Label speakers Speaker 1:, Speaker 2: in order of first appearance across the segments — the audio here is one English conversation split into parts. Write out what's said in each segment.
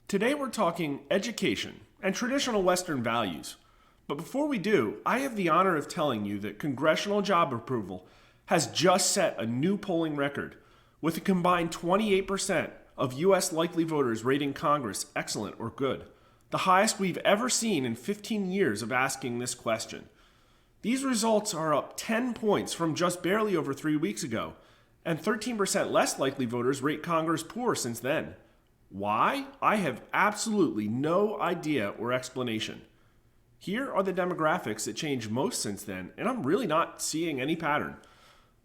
Speaker 1: Today we're talking education and traditional Western values. But before we do, I have the honor of telling you that congressional job approval has just set a new polling record, with a combined 28% of U.S. likely voters rating Congress excellent or good, the highest we've ever seen in 15 years of asking this question. These results are up 10 points from just barely over 3 weeks ago, and 13% less likely voters rate Congress poor since then. Why? I have absolutely no idea or explanation. Here are the demographics that changed most since then, and I'm really not seeing any pattern.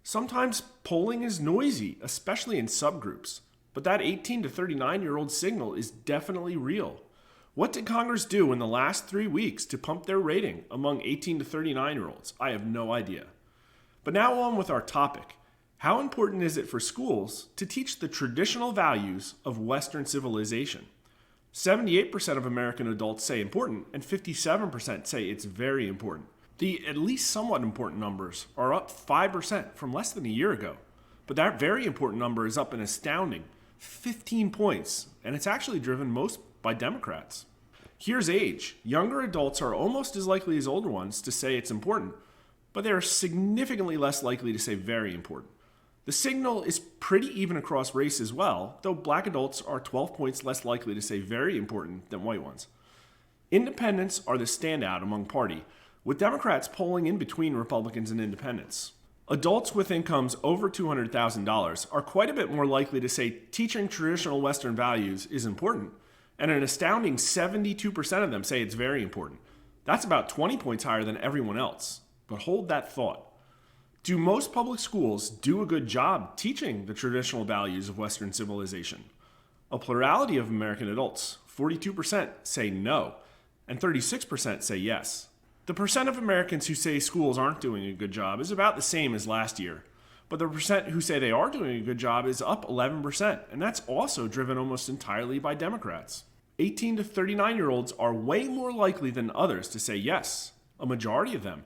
Speaker 1: Sometimes polling is noisy, especially in subgroups, but that 18 to 39-year-old signal is definitely real. What did Congress do in the last 3 weeks to pump their rating among 18 to 39-year-olds? I have no idea. But now on with our topic. How important is it for schools to teach the traditional values of Western civilization? 78% of American adults say important, and 57% say it's very important. The at least somewhat important numbers are up 5% from less than a year ago. But that very important number is up an astounding 15 points, and it's actually driven most by Democrats. Here's age. Younger adults are almost as likely as older ones to say it's important, but they are significantly less likely to say very important. The signal is pretty even across race as well, though black adults are 12 points less likely to say very important than white ones. Independents are the standout among party, with Democrats polling in between Republicans and independents. Adults with incomes over $200,000 are quite a bit more likely to say teaching traditional Western values is important, and an astounding 72% of them say it's very important. That's about 20 points higher than everyone else. But hold that thought. Do most public schools do a good job teaching the traditional values of Western civilization? A plurality of American adults, 42%, say no, and 36% say yes. The percent of Americans who say schools aren't doing a good job is about the same as last year, but the percent who say they are doing a good job is up 11%, and that's also driven almost entirely by Democrats. 18 to 39-year-olds are way more likely than others to say yes, a majority of them.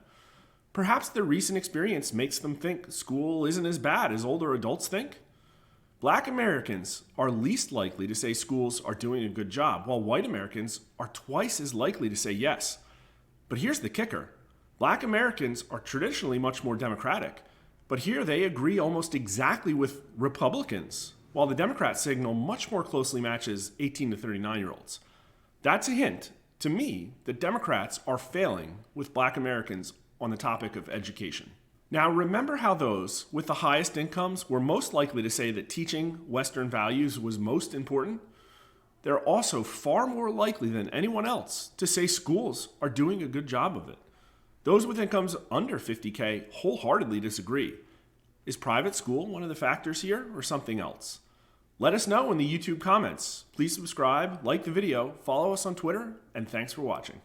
Speaker 1: Perhaps their recent experience makes them think school isn't as bad as older adults think. Black Americans are least likely to say schools are doing a good job, while white Americans are twice as likely to say yes. But here's the kicker. Black Americans are traditionally much more Democratic, but here they agree almost exactly with Republicans, while the Democrat signal much more closely matches 18 to 39-year-olds. That's a hint, to me, that Democrats are failing with Black Americans on the topic of education. Now, remember how those with the highest incomes were most likely to say that teaching Western values was most important? They're also far more likely than anyone else to say schools are doing a good job of it. Those with incomes under $50K wholeheartedly disagree. Is private school one of the factors here, or something else? Let us know in the YouTube comments. Please subscribe, like the video, follow us on Twitter, and thanks for watching.